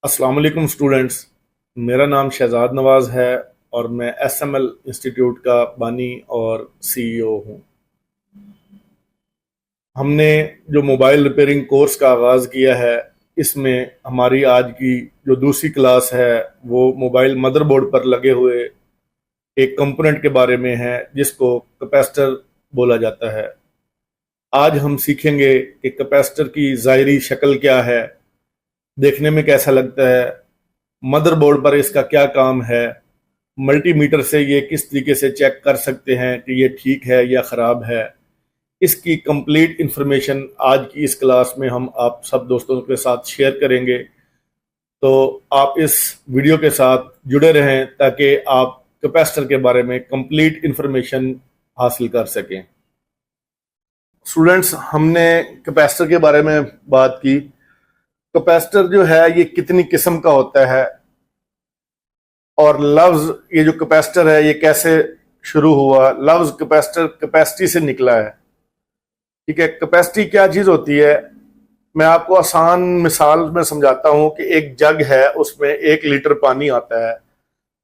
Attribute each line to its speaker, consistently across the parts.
Speaker 1: अस्सलाम वालेकुम स्टूडेंट्स। मेरा नाम शहजाद नवाज़ है और मैं एसएमएल इंस्टीट्यूट का बानी और सीईओ हूँ। हमने जो मोबाइल रिपेयरिंग कोर्स का आगाज़ किया है, इसमें हमारी आज की जो दूसरी क्लास है वो मोबाइल मदरबोर्ड पर लगे हुए एक कंपोनेंट के बारे में है जिसको कैपेसिटर बोला जाता है। आज हम सीखेंगे कि कैपेसिटर की ज़ाहिरी शक्ल क्या है, देखने में कैसा लगता है, मदरबोर्ड पर इसका क्या काम है, मल्टीमीटर से ये किस तरीके से चेक कर सकते हैं कि ये ठीक है या ख़राब है। इसकी कंप्लीट इंफॉर्मेशन आज की इस क्लास में हम आप सब दोस्तों के साथ शेयर करेंगे। तो आप इस वीडियो के साथ जुड़े रहें ताकि आप कैपेसिटर के बारे में कंप्लीट इंफॉर्मेशन हासिल कर सकें। स्टूडेंट्स, हमने कैपेसिटर के बारे में बात की। कैपेसिटर जो है ये कितनी किस्म का होता है और लफ्ज ये जो कैपेसिटर है ये कैसे शुरू हुआ। लफ्ज कैपेसिटर कैपेसिटी से निकला है। ठीक है, कैपेसिटी क्या चीज होती है, मैं आपको आसान मिसाल में समझाता हूं कि एक जग है, उसमें 1 लीटर पानी आता है,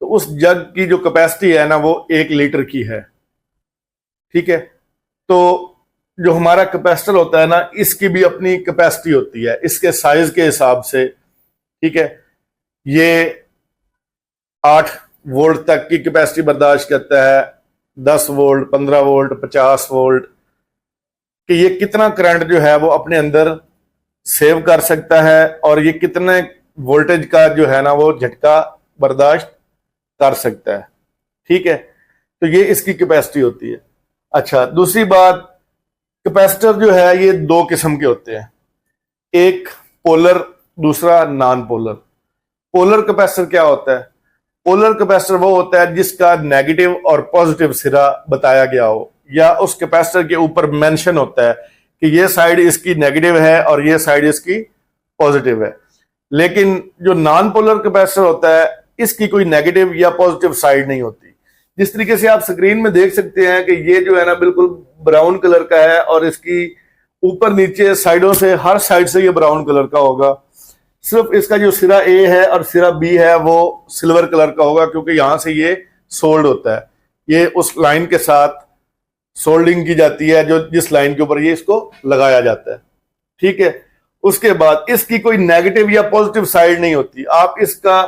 Speaker 1: तो उस जग की जो कैपेसिटी है ना वो 1 लीटर की है। ठीक है, तो जो हमारा कैपेसिटर होता है ना इसकी भी अपनी कैपेसिटी होती है, इसके साइज के हिसाब से। ठीक है, ये 8 वोल्ट तक की कैपेसिटी बर्दाश्त करता है, 10 वोल्ट, 15 वोल्ट, 50 वोल्ट, कि ये कितना करंट जो है वो अपने अंदर सेव कर सकता है और ये कितने वोल्टेज का जो है ना वो झटका बर्दाश्त कर सकता है। ठीक है, तो ये इसकी कैपेसिटी होती है। अच्छा, दूसरी बात, कैपेसिटर जो है ये 2 किस्म के होते हैं, एक पोलर, दूसरा नॉन पोलर। पोलर कैपेसिटर क्या होता है? पोलर कैपेसिटर वो होता है जिसका नेगेटिव और पॉजिटिव सिरा बताया गया हो, या उस कैपेसिटर के ऊपर मेंशन होता है कि ये साइड इसकी नेगेटिव है और ये साइड इसकी पॉजिटिव है। लेकिन जो नॉन पोलर कैपेसिटर होता है इसकी कोई नेगेटिव या पॉजिटिव साइड नहीं होती। जिस तरीके से आप स्क्रीन में देख सकते हैं कि ये जो है ना बिल्कुल ब्राउन कलर का है और इसकी ऊपर नीचे साइडों से हर साइड से ये ब्राउन कलर का होगा। सिर्फ इसका जो सिरा ए है और सिरा बी है वो सिल्वर कलर का होगा, क्योंकि यहां से ये सोल्ड होता है, ये उस लाइन के साथ सोल्डिंग की जाती है जो जिस लाइन के ऊपर ये इसको लगाया जाता है। ठीक है, उसके बाद इसकी कोई नेगेटिव या पॉजिटिव साइड नहीं होती। आप इसका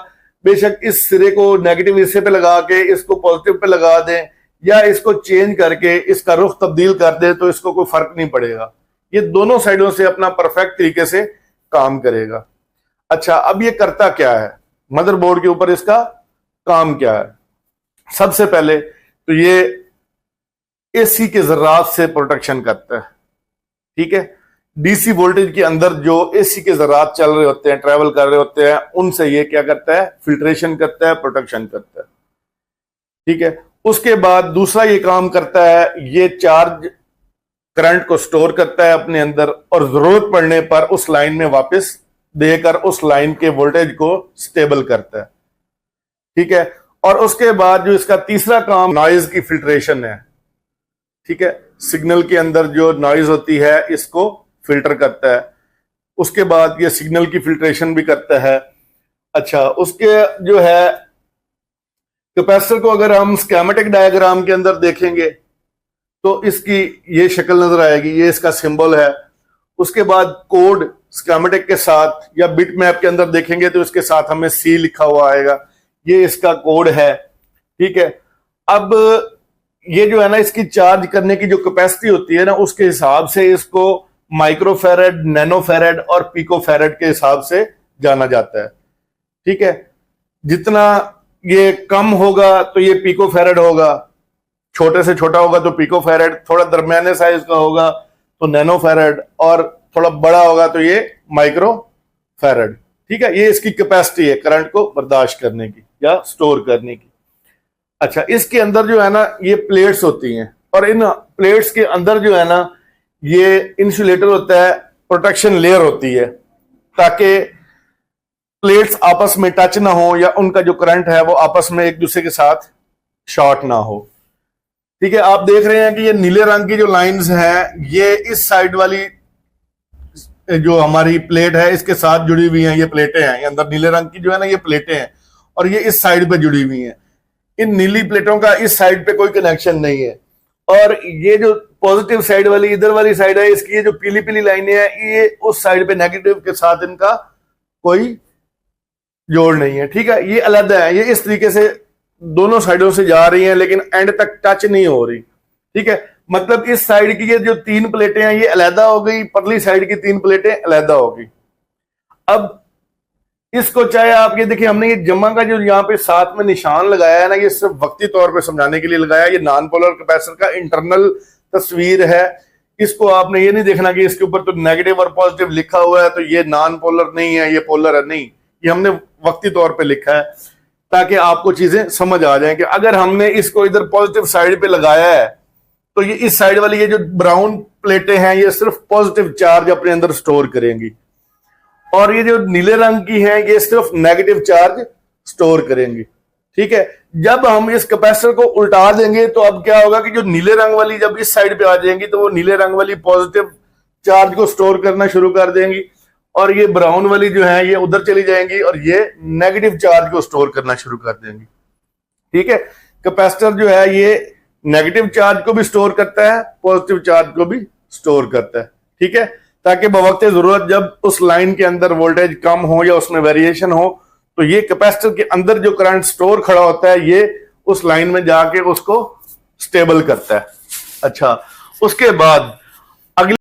Speaker 1: बेशक इस सिरे को नेगेटिव हिस्से पे लगा के इसको पॉजिटिव पे लगा दें या इसको चेंज करके इसका रुख तब्दील कर दें तो इसको कोई फर्क नहीं पड़ेगा, ये दोनों साइडों से अपना परफेक्ट तरीके से काम करेगा। अच्छा, अब ये करता क्या है, मदरबोर्ड के ऊपर इसका काम क्या है? सबसे पहले तो ये एसी के जर्रात से प्रोटेक्शन करता है। ठीक है, डीसी वोल्टेज के अंदर जो एसी के जर्रात चल रहे होते हैं, ट्रेवल कर रहे होते हैं, उनसे ये क्या करता है, फिल्ट्रेशन करता है, प्रोटेक्शन करता है। ठीक है, उसके बाद दूसरा ये काम करता है, ये चार्ज करंट को स्टोर करता है अपने अंदर और जरूरत पड़ने पर उस लाइन में वापस देकर उस लाइन के वोल्टेज को स्टेबल करता है। ठीक है, और उसके बाद जो इसका तीसरा काम नॉइज की फिल्ट्रेशन है। ठीक है, सिग्नल के अंदर जो नॉइज होती है इसको फिल्टर करता है, उसके बाद ये सिग्नल की फिल्ट्रेशन भी करता है। अच्छा, उसके जो है कैपेसिटर को अगर हम स्कीमेटिक डायग्राम के अंदर देखेंगे तो इसकी ये शक्ल नजर आएगी, ये इसका सिंबल है। उसके बाद कोड स्कीमेटिक के साथ या बिट मैप के अंदर देखेंगे तो इसके साथ हमें सी लिखा हुआ आएगा, ये इसका कोड है। ठीक है, अब ये जो है ना इसकी चार्ज करने की जो कैपेसिटी होती है ना उसके हिसाब से इसको माइक्रोफेरेड, नैनोफेरेड और पिकोफेरेड के हिसाब से जाना जाता है। ठीक है, जितना ये कम होगा तो ये पिकोफेरेड होगा, छोटे से छोटा होगा तो पिकोफेरेड, थोड़ा दरमियाने साइज का होगा तो नैनोफेरेड और थोड़ा बड़ा होगा तो ये माइक्रोफेरेड। ठीक है, ये इसकी कैपेसिटी है करंट को बर्दाश्त करने की या स्टोर करने की। अच्छा, इसके अंदर जो है ना ये प्लेट्स होती हैं और इन प्लेट्स के अंदर जो है ना ये इंसुलेटर होता है, प्रोटेक्शन लेयर होती है, ताकि प्लेट्स आपस में टच ना हो या उनका जो करंट है वो आपस में एक दूसरे के साथ शॉर्ट ना हो। ठीक है, आप देख रहे हैं कि ये नीले रंग की जो लाइंस हैं ये इस साइड वाली जो हमारी प्लेट है इसके साथ जुड़ी हुई हैं, ये प्लेटें हैं, ये अंदर नीले रंग की जो है ना ये प्लेटें हैं, और ये इस साइड पे जुड़ी हुई हैं। इन नीली प्लेटों का इस साइड पे कोई कनेक्शन नहीं है, और ये जो पॉजिटिव साइड वाली इधर वाली साइड है, इसकी ये जो पीली पीली लाइनें हैं, ये उस साइड पे नेगेटिव के साथ इनका कोई जोड़ नहीं है। ठीक है, ये अलग है, ये इस तरीके से दोनों साइडों से जा रही हैं लेकिन एंड तक टच नहीं हो रही। ठीक है, मतलब इस साइड की ये जो 3 प्लेटें हैं ये अलहदा हो गई, परली साइड की 3 प्लेटें अलहदा हो गई। अब इसको चाहे आप ये देखिए, हमने ये जमा का जो यहाँ पे साथ में निशान लगाया है ना, ये सिर्फ वक्ती तौर पे समझाने के लिए लगाया है। ये नॉन पोलर कैपेसिटर का इंटरनल तस्वीर है, इसको आपने ये नहीं देखना कि इसके ऊपर तो नेगेटिव और पॉजिटिव लिखा हुआ है तो ये नॉन पोलर नहीं है, ये पोलर है, नहीं, ये हमने वक्ती तौर पे लिखा है ताकि आपको चीजें समझ आ जाए कि अगर हमने इसको इधर पॉजिटिव साइड पे लगाया है तो ये इस साइड वाली ये जो ब्राउन प्लेटें हैं ये सिर्फ पॉजिटिव चार्ज अपने अंदर स्टोर करेंगी, और ये जो नीले रंग की हैं ये सिर्फ नेगेटिव चार्ज स्टोर करेंगी। ठीक है, जब हम इस कैपेसिटर को उल्टा देंगे तो अब क्या होगा कि जो नीले रंग वाली जब इस साइड पे आ जाएंगी तो वो नीले रंग वाली पॉजिटिव चार्ज को स्टोर करना शुरू कर देंगी, और ये ब्राउन वाली जो है ये उधर चली जाएंगी और ये नेगेटिव चार्ज को स्टोर करना शुरू कर देंगी। ठीक है, कैपेसिटर जो है ये नेगेटिव चार्ज को भी स्टोर करता है, पॉजिटिव चार्ज को भी स्टोर करता है। ठीक है, ताकि बवक्ते जरूरत जब उस लाइन के अंदर वोल्टेज कम हो या उसमें वेरिएशन हो तो ये कैपेसिटर के अंदर जो करंट स्टोर खड़ा होता है ये उस लाइन में जाके उसको स्टेबल करता है। अच्छा, उसके बाद अगली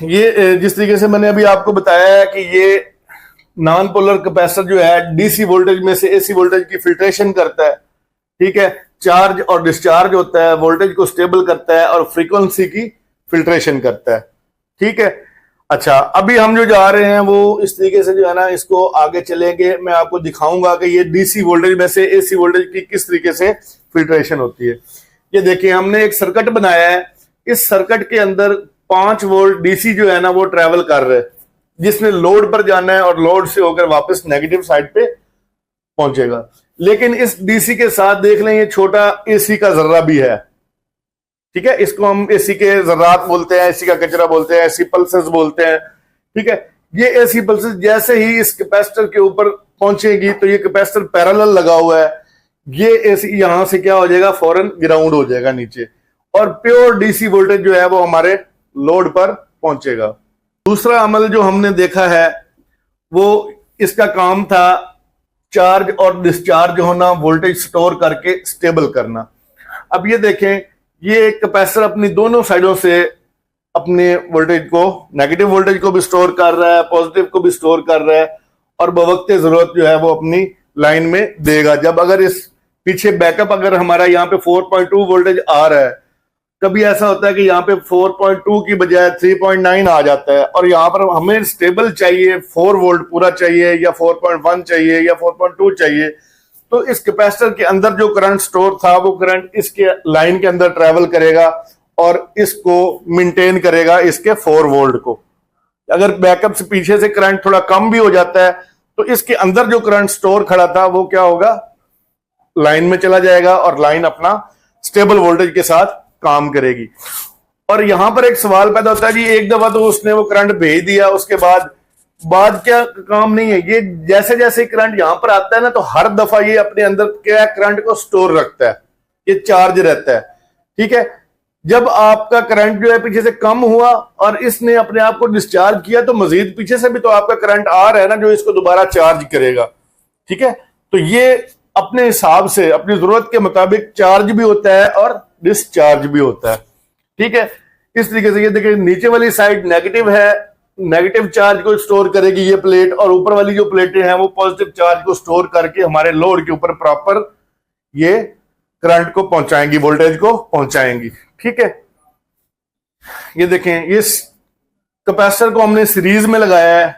Speaker 1: ये जिस तरीके से मैंने अभी आपको बताया है कि ये नॉन पोलर कैपेसिटर जो है डीसी वोल्टेज में से एसी वोल्टेज की फिल्ट्रेशन करता है। ठीक है, चार्ज और डिस्चार्ज होता है, वोल्टेज को स्टेबल करता है और फ्रीक्वेंसी की फिल्ट्रेशन करता है। ठीक है, अच्छा, अभी हम जो जा रहे हैं वो इस तरीके से जो है ना इसको आगे चलेंगे, मैं आपको दिखाऊंगा कि ये डीसी वोल्टेज में से एसी वोल्टेज की किस तरीके से फिल्ट्रेशन होती है। ये देखिए, हमने एक सर्किट बनाया है, इस सर्किट के अंदर 5 वोल्ट डीसी जो है ना वो ट्रेवल कर रहे हैं, जिसने लोड पर जाना है और लोड से होकर वापस नेगेटिव साइड पे पहुंचेगा। लेकिन इस डीसी के साथ देख लें ये छोटा एसी का जर्रा भी है। ठीक है, इसको हम एसी के जर्रात बोलते हैं, एसी का कचरा बोलते हैं, एसी पल्सेस बोलते हैं। ठीक है, ये एसी पल्सेस जैसे ही इस कैपेसिटर के ऊपर पहुंचेगी तो ये कैपेसिटर पैरेलल लगा हुआ है, ये एसी यहां से क्या हो जाएगा, फौरन ग्राउंड हो जाएगा नीचे, और प्योर डीसी वोल्टेज जो है वो हमारे लोड पर पहुंचेगा। दूसरा अमल जो हमने देखा है वो इसका काम था चार्ज और डिस्चार्ज होना, वोल्टेज स्टोर करके स्टेबल करना। अब ये देखें, ये कैपेसिटर अपनी दोनों साइडों से अपने वोल्टेज को, नेगेटिव वोल्टेज को भी स्टोर कर रहा है, पॉजिटिव को भी स्टोर कर रहा है, और बवक्ते जरूरत जो है वो अपनी लाइन में देगा। जब अगर इस पीछे बैकअप अगर हमारा यहाँ पे 4.2 वोल्टेज आ रहा है, कभी ऐसा होता है कि यहाँ पे 4.2 की बजाय 3.9 आ जाता है, और यहाँ पर हमें स्टेबल चाहिए 4 वोल्ट पूरा चाहिए, या 4.1 चाहिए, या 4.2 चाहिए, तो इस कैपेसिटर के अंदर जो करंट स्टोर था वो करंट इसके लाइन के अंदर ट्रेवल करेगा और इसको मेंटेन करेगा, इसके 4 वोल्ट को। अगर बैकअप से पीछे से करंट थोड़ा कम भी हो जाता है तो इसके अंदर जो करंट स्टोर खड़ा था वो क्या होगा, लाइन में चला जाएगा और लाइन अपना स्टेबल वोल्टेज के साथ काम करेगी। और यहां पर एक सवाल पैदा होता है जी, एक दफा तो उसने वो करंट भेज दिया, उसके बाद क्या काम नहीं है। ये जैसे जैसे करंट यहां पर आता है ना तो हर दफा ये अपने अंदर क्या करंट को स्टोर रखता है, ये चार्ज रहता है। ठीक है, जब आपका करंट जो है पीछे से कम हुआ और इसने अपने आप को डिस्चार्ज किया तो मजीद पीछे से भी तो आपका करंट आ रहा है ना जो इसको दोबारा चार्ज करेगा। ठीक है, तो ये अपने हिसाब से अपनी जरूरत के मुताबिक चार्ज भी होता है और डिस्चार्ज भी होता है। ठीक है, इस तरीके से ये देखिए, नीचे वाली साइड नेगेटिव है, नेगेटिव चार्ज को स्टोर करेगी ये प्लेट, और ऊपर वाली जो प्लेटें हैं वो पॉजिटिव चार्ज को स्टोर करके हमारे लोड के ऊपर प्रॉपर ये करंट को पहुंचाएंगी, वोल्टेज को पहुंचाएंगी। ठीक है, ये देखें, इस कैपेसिटर को हमने सीरीज में लगाया है।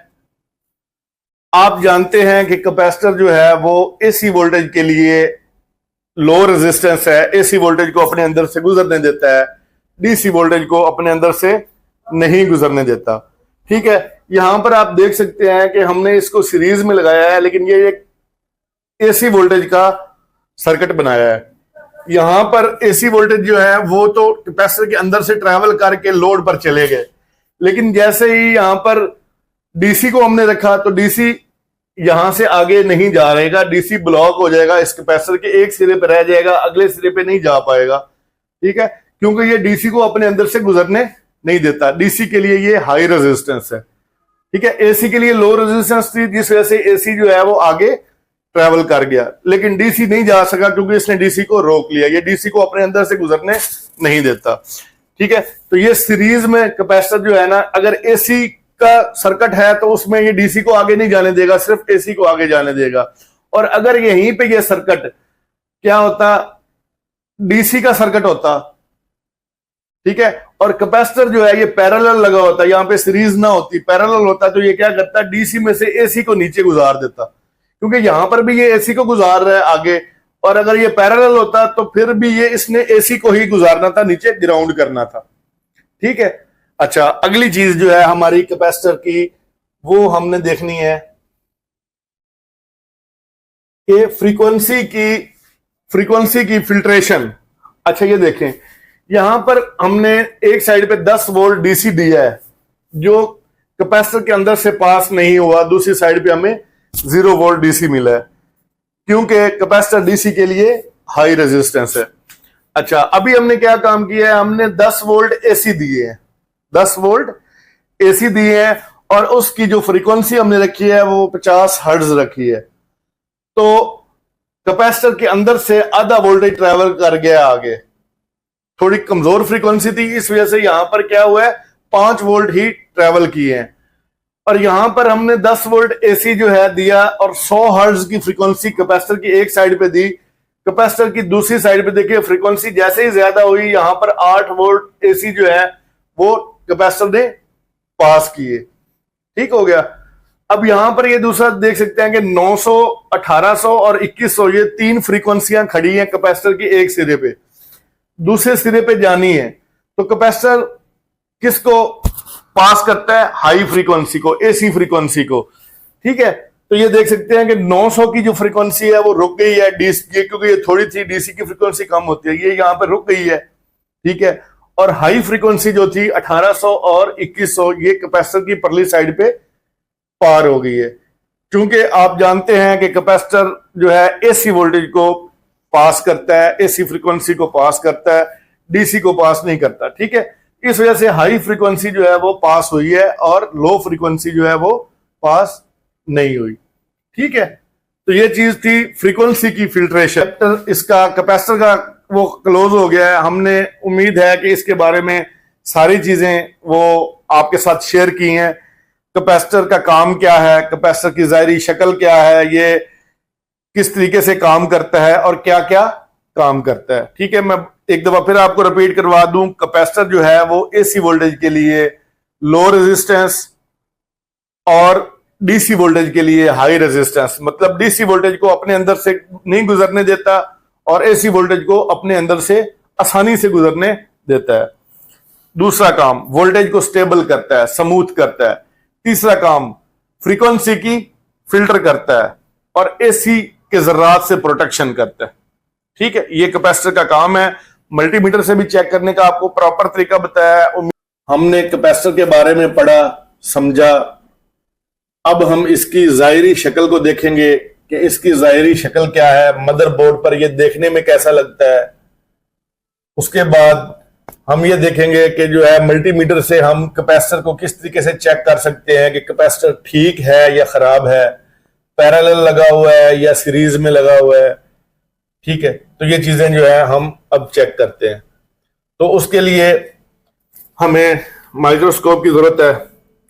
Speaker 1: आप जानते हैं कि कैपेसिटर जो है वो एसी वोल्टेज के लिए लो रेजिस्टेंस है, एसी वोल्टेज को अपने अंदर से गुजरने देता है, डीसी वोल्टेज को अपने अंदर से नहीं गुजरने देता। ठीक है, यहां पर आप देख सकते हैं कि हमने इसको सीरीज में लगाया है, लेकिन ये एक एसी वोल्टेज का सर्किट बनाया है। यहां पर एसी वोल्टेज जो है वो तो कैपेसिटर के अंदर से ट्रैवल करके लोड पर चले गए, लेकिन जैसे ही यहां पर डीसी को हमने रखा तो डीसी यहां से आगे नहीं जा रहेगा, डीसी ब्लॉक हो जाएगा, इस कैपेसिटर के एक सिरे पे रह जाएगा, अगले सिरे पे नहीं जा पाएगा। ठीक है, क्योंकि ये डीसी को अपने अंदर से गुजरने नहीं देता। डीसी के लिए ये हाई रेजिस्टेंस है। ठीक है, एसी के लिए लो रेजिस्टेंस थी, जिस वजह से एसी जो है वो आगे ट्रैवल कर गया, लेकिन डीसी नहीं जा सका क्योंकि इसने डीसी को रोक लिया। ये डीसी को अपने अंदर से गुजरने नहीं देता। ठीक है, तो ये सीरीज में कैपेसिटर जो है ना, अगर एसी का सर्किट है तो उसमें ये डीसी को आगे नहीं जाने देगा, सिर्फ एसी को आगे जाने देगा। और अगर यहीं पे ये सर्किट क्या होता, डीसी का सर्किट होता, ठीक है, और कैपेसिटर जो है ये पैरेलल लगा होता, यहां पे सीरीज ना होती, पैरेलल होता, तो ये क्या करता, डीसी में से एसी को नीचे गुजार देता, क्योंकि यहां पर भी ये एसी को गुजार रहा है आगे, और अगर ये पैरेलल होता तो फिर भी ये इसने एसी को ही गुजारना था, नीचे ग्राउंड करना था। ठीक है, अच्छा, अगली चीज जो है हमारी कैपेसिटर की, वो हमने देखनी है कि फ्रीक्वेंसी की फिल्ट्रेशन। अच्छा, ये देखें, यहां पर हमने एक साइड पे 10 वोल्ट डीसी दिया है जो कैपेसिटर के अंदर से पास नहीं हुआ, दूसरी साइड पे हमें 0 वोल्ट डीसी मिला है, क्योंकि कैपेसिटर डीसी के लिए हाई रेजिस्टेंस है। अच्छा, अभी हमने क्या काम किया है, हमने 10 वोल्ट एसी दिए हैं, 10 वोल्ट एसी दिए हैं, और उसकी जो फ्रीक्वेंसी हमने रखी है वो 50 हर्ट्ज रखी है। तो कैपेसिटर के अंदर से आधा वोल्टेज ट्रेवल कर गया आगे, थोड़ी कमजोर फ्रीक्वेंसी थी, इस वजह से यहां पर क्या हुआ है, 5 वोल्ट ही ट्रेवल किए हैं। और यहां पर हमने 10 वोल्ट एसी जो है दिया, और 100 हर्ट्ज की फ्रीक्वेंसी कैपेसिटर की एक साइड पे दी, कैपेसिटर की दूसरी साइड पे देखिए फ्रीक्वेंसी जैसे ही ज्यादा हुई, यहां पर 8 वोल्ट एसी जो है वो कैपेसिटर ने पास किए। ठीक हो गया। अब यहां पर ये दूसरा देख सकते हैं कि 900, 1800 और 2100, ये 3 फ्रीक्वेंसियां खड़ी हैं कैपेसिटर की एक सिरे पे, दूसरे सिरे पे जानी है। तो कैपेसिटर किसको पास करता है, हाई फ्रीक्वेंसी को, एसी फ्रीक्वेंसी को। ठीक है, तो ये देख सकते हैं कि 900 की जो फ्रीक्वेंसी है वो रुक गई है डीसी, क्योंकि ये थोड़ी थी, डीसी की फ्रीक्वेंसी कम होती है, ये यहां पर रुक गई है। ठीक है, और हाई फ्रीक्वेंसी जो थी 1800 और 2100, ये कैपेसिटर की परली साइड पे पार हो गई है। क्योंकि आप जानते हैं कि कैपेसिटर जो है एसी वोल्टेज को पास करता है, एसी फ्रीक्वेंसी को पास करता है, डीसी को पास नहीं करता। ठीक है, इस वजह से हाई फ्रीक्वेंसी जो है वो पास हुई है और लो फ्रीक्वेंसी जो है वो पास नहीं हुई। ठीक है, तो ये चीज थी फ्रीक्वेंसी की फिल्ट्रेशन। इसका कैपेसिटर का वो क्लोज हो गया है। हमने उम्मीद है कि इसके बारे में सारी चीजें वो आपके साथ शेयर की हैं। कैपेसिटर का काम क्या है, कैपेसिटर की ज़ाहिरी शक्ल क्या है, ये किस तरीके से काम करता है और क्या क्या काम करता है। ठीक है, मैं एक दफा फिर आपको रिपीट करवा दूं, कैपेसिटर जो है वो एसी वोल्टेज के लिए लो रेजिस्टेंस और डीसी वोल्टेज के लिए हाई रेजिस्टेंस, मतलब डीसी वोल्टेज को अपने अंदर से नहीं गुजरने देता और एसी वोल्टेज को अपने अंदर से आसानी से गुजरने देता है। दूसरा काम, वोल्टेज को स्टेबल करता है, स्मूथ करता है। तीसरा काम, फ्रीक्वेंसी की फिल्टर करता है और एसी के जर्रात से प्रोटेक्शन करता है। ठीक है, ये कैपेसिटर का काम है। मल्टीमीटर से भी चेक करने का आपको प्रॉपर तरीका बताया है। हमने कैपेसिटर के बारे में पढ़ा, समझा। अब हम इसकी जाहिरी शक्ल को देखेंगे कि इसकी जाहिरी शक्ल क्या है, मदरबोर्ड पर ये देखने में कैसा लगता है। उसके बाद हम ये देखेंगे कि जो है मल्टीमीटर से हम कैपेसिटर को किस तरीके से चेक कर सकते हैं कि कैपेसिटर ठीक है या खराब है, पैरेलल लगा हुआ है या सीरीज में लगा हुआ है। ठीक है, तो ये चीजें जो है हम अब चेक करते हैं। तो उसके लिए हमें माइक्रोस्कोप की जरूरत है।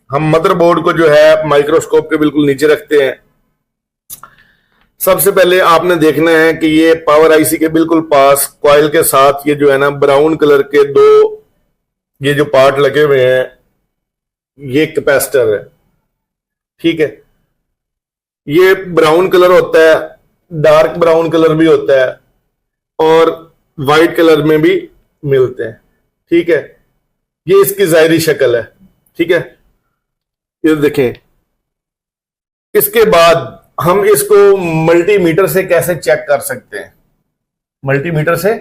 Speaker 1: हम मदरबोर्ड को जो है माइक्रोस्कोप के बिल्कुल नीचे रखते हैं। सबसे पहले आपने देखना है कि ये पावर आईसी के बिल्कुल पास कॉइल के साथ ये जो है ना ब्राउन कलर के 2 ये जो पार्ट लगे हुए हैं, ये कैपेसिटर है। ठीक है, ये ब्राउन कलर होता है, डार्क ब्राउन कलर भी होता है और वाइट कलर में भी मिलते हैं। ठीक है, ये इसकी जाहिरी शक्ल है। ठीक है, ये देखें। इसके बाद हम इसको मल्टीमीटर से कैसे चेक कर सकते हैं। मल्टीमीटर से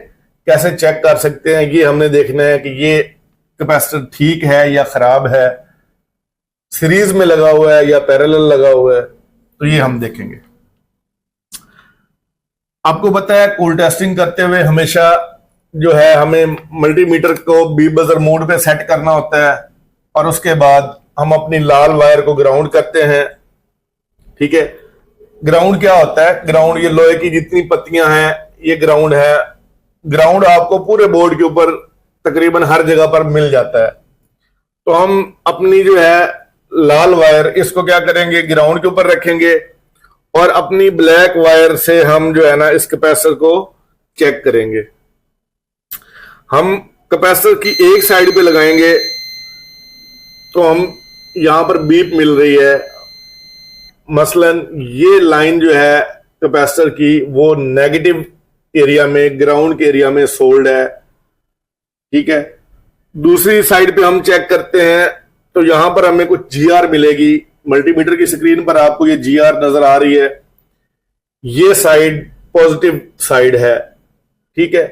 Speaker 1: कैसे चेक कर सकते हैं, ये हमने देखना है कि ये कैपेसिटर ठीक है या खराब है, सीरीज में लगा हुआ है या पैरेलल लगा हुआ है, तो ये हम देखेंगे। आपको पता है कूल टेस्टिंग करते हुए हमेशा जो है हमें मल्टीमीटर को बीप बजर मोड पे सेट करना होता है और उसके बाद हम अपनी लाल वायर को ग्राउंड करते हैं। ठीक है, ग्राउंड क्या होता है? ग्राउंड, ये लोहे की जितनी पत्तियां हैं ये ग्राउंड है। ग्राउंड आपको पूरे बोर्ड के ऊपर तकरीबन हर जगह पर मिल जाता है। तो हम अपनी जो है लाल वायर, इसको क्या करेंगे, ग्राउंड के ऊपर रखेंगे और अपनी ब्लैक वायर से हम जो है ना इस कैपेसिटर को चेक करेंगे। हम कैपेसिटर की एक साइड पे लगाएंगे तो हम यहां पर बीप मिल रही है। मसलन ये लाइन जो है कैपेसिटर की वो नेगेटिव एरिया में, ग्राउंड के एरिया में सोल्ड है। ठीक है, दूसरी साइड पे हम चेक करते हैं तो यहां पर हमें कुछ जीआर मिलेगी। मल्टीमीटर की स्क्रीन पर आपको ये जीआर नजर आ रही है, ये साइड पॉजिटिव साइड है। ठीक है,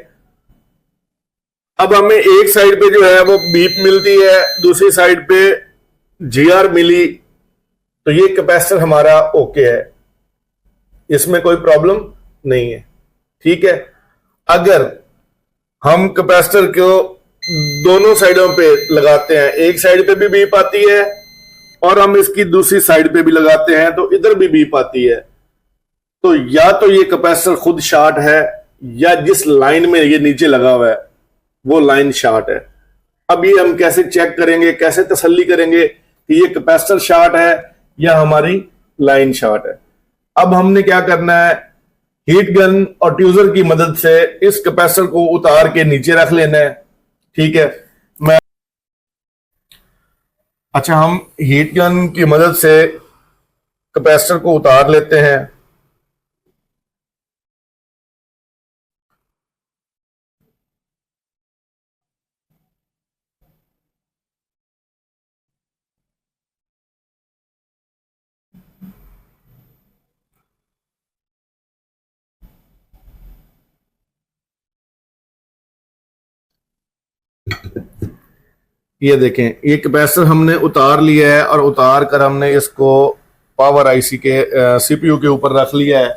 Speaker 1: अब हमें एक साइड पे जो है वो बीप मिलती है, दूसरी साइड पे जीआर मिली, तो ये कैपेसिटर हमारा ओके है, इसमें कोई प्रॉब्लम नहीं है। ठीक है, अगर हम कैपेसिटर को दोनों साइडों पे लगाते हैं, एक साइड पे भी बीप आती है और हम इसकी दूसरी साइड पे भी लगाते हैं तो इधर भी बीप आती है, तो या तो ये कैपेसिटर खुद शॉर्ट है या जिस लाइन में ये नीचे लगा हुआ है वो लाइन शॉर्ट है। अब ये हम कैसे चेक करेंगे, कैसे तसल्ली करेंगे कि ये कैपेसिटर शॉर्ट है या हमारी लाइन शॉर्ट है? अब हमने क्या करना है, हीट गन और ट्यूजर की मदद से इस कैपेसिटर को उतार के नीचे रख लेना है। ठीक है, हम हीट गन की मदद से कैपेसिटर को उतार लेते हैं। ये देखें, ये कैपेसिटर हमने उतार लिया है और उतार कर हमने इसको पावर आईसी के सीपीयू के ऊपर रख लिया है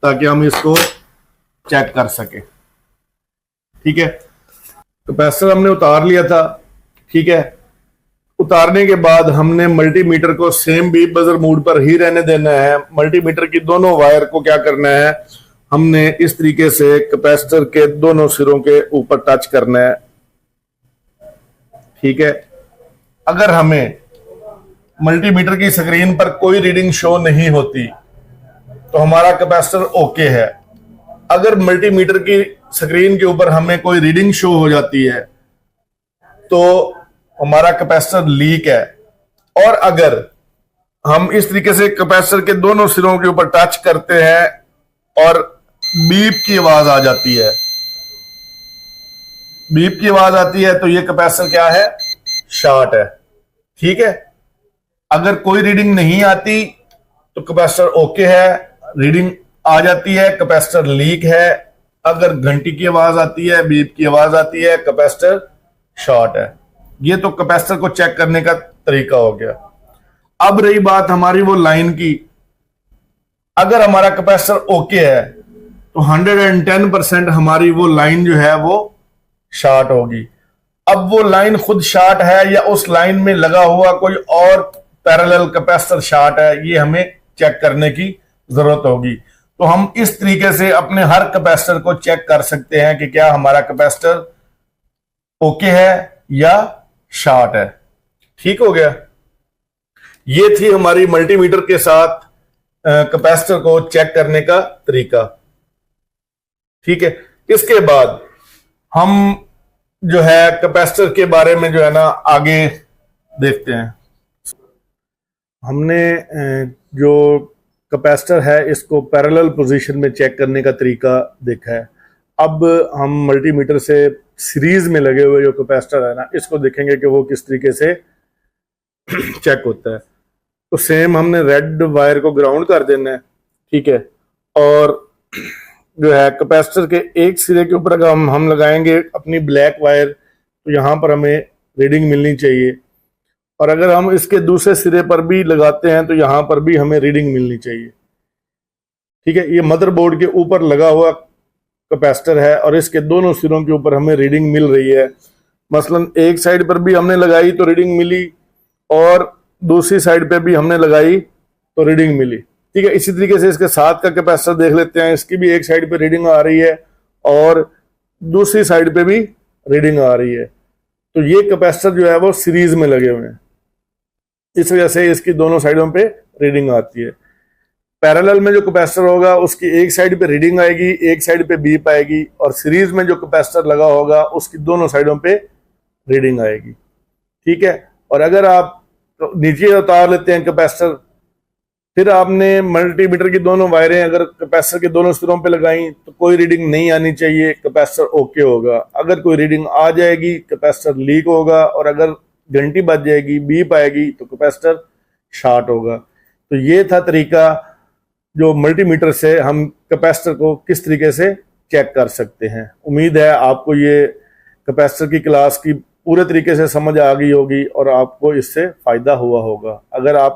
Speaker 1: ताकि हम इसको चेक कर सके। ठीक है, कैपेसिटर हमने उतार लिया था। ठीक है, उतारने के बाद हमने मल्टीमीटर को सेम बीप बजर मोड पर ही रहने देना है। मल्टीमीटर की दोनों वायर को क्या करना है, हमने इस तरीके से कैपेसिटर के दोनों सिरों के ऊपर टच करना है। ठीक है, अगर हमें मल्टीमीटर की स्क्रीन पर कोई रीडिंग शो नहीं होती तो हमारा कैपेसिटर ओके है। अगर मल्टीमीटर की स्क्रीन के ऊपर हमें कोई रीडिंग शो हो जाती है तो हमारा कैपेसिटर लीक है। और अगर हम इस तरीके से कैपेसिटर के दोनों सिरों के ऊपर टच करते हैं और बीप की आवाज आ जाती है, बीप की आवाज आती है तो ये कैपेसिटर क्या है, शॉर्ट है। ठीक है, अगर कोई रीडिंग नहीं आती तो कैपेसिटर ओके है, रीडिंग आ जाती है कैपेसिटर लीक है। अगर घंटी की आवाज आती है, बीप की आवाज आती है, कैपेसिटर शॉर्ट है। ये तो कैपेसिटर को चेक करने का तरीका हो गया। अब रही बात हमारी वो लाइन की, अगर हमारा कैपेसिटर ओके है तो 110% हमारी वो लाइन जो है वो शॉर्ट होगी। अब वो लाइन खुद शॉर्ट है या उस लाइन में लगा हुआ कोई और पैरेलल कैपेसिटर शॉर्ट है, ये हमें चेक करने की जरूरत होगी। तो हम इस तरीके से अपने हर कैपेसिटर को चेक कर सकते हैं कि क्या हमारा कैपेसिटर ओके है या शॉर्ट है। ठीक हो गया, ये थी हमारी मल्टीमीटर के साथ कैपेसिटर को चेक करने का तरीका। ठीक है, इसके बाद हम जो है कैपेसिटर के बारे में जो है ना आगे देखते हैं। हमने जो कैपेसिटर है इसको पैरेलल पोजीशन में चेक करने का तरीका देखा है। अब हम मल्टीमीटर से सीरीज में लगे हुए जो कैपेसिटर है ना इसको देखेंगे कि वो किस तरीके से चेक होता है। तो सेम हमने रेड वायर को ग्राउंड कर देना है। ठीक है, और जो है कैपेसिटर के एक सिरे के ऊपर अगर हम लगाएंगे अपनी ब्लैक वायर, तो यहाँ पर हमें रीडिंग मिलनी चाहिए, और अगर हम इसके दूसरे सिरे पर भी लगाते हैं तो यहाँ पर भी हमें रीडिंग मिलनी चाहिए। ठीक है, ये मदरबोर्ड के ऊपर लगा हुआ कैपेसिटर है और इसके दोनों सिरों के ऊपर हमें रीडिंग मिल रही है। मसलन एक साइड पर भी हमने लगाई तो रीडिंग मिली, और दूसरी साइड पे भी हमने लगाई तो रीडिंग मिली। ठीक है, इसी तरीके से इसके साथ का कैपेसिटर देख लेते हैं। इसकी भी एक साइड पे रीडिंग आ रही है और दूसरी साइड पे भी रीडिंग आ रही है। तो ये कैपेसिटर जो है वो सीरीज में लगे हुए हैं, इस वजह से इसकी दोनों साइडों पे रीडिंग आती है। पैरेलल में जो कैपेसिटर होगा उसकी एक साइड पे रीडिंग आएगी, एक साइड पे बीप आएगी, और सीरीज में जो कैपेसिटर लगा होगा उसकी दोनों साइडों पे रीडिंग आएगी। ठीक है, और अगर आप नीचे उतार लेते हैं कैपेसिटर, फिर आपने मल्टीमीटर की दोनों वायरें अगर कैपेसिटर के दोनों सिरों पे लगाई तो कोई रीडिंग नहीं आनी चाहिए, कैपेसिटर ओके होगा। अगर कोई रीडिंग आ जाएगी कैपेसिटर लीक होगा, और अगर घंटी बज जाएगी, बीप आएगी, तो कैपेसिटर शॉर्ट होगा। तो ये था तरीका जो मल्टीमीटर से हम कैपेसिटर को किस तरीके से चेक कर सकते हैं। उम्मीद है आपको ये कैपेसिटर की क्लास की पूरे तरीके से समझ आ गई होगी और आपको इससे फायदा हुआ होगा। अगर आप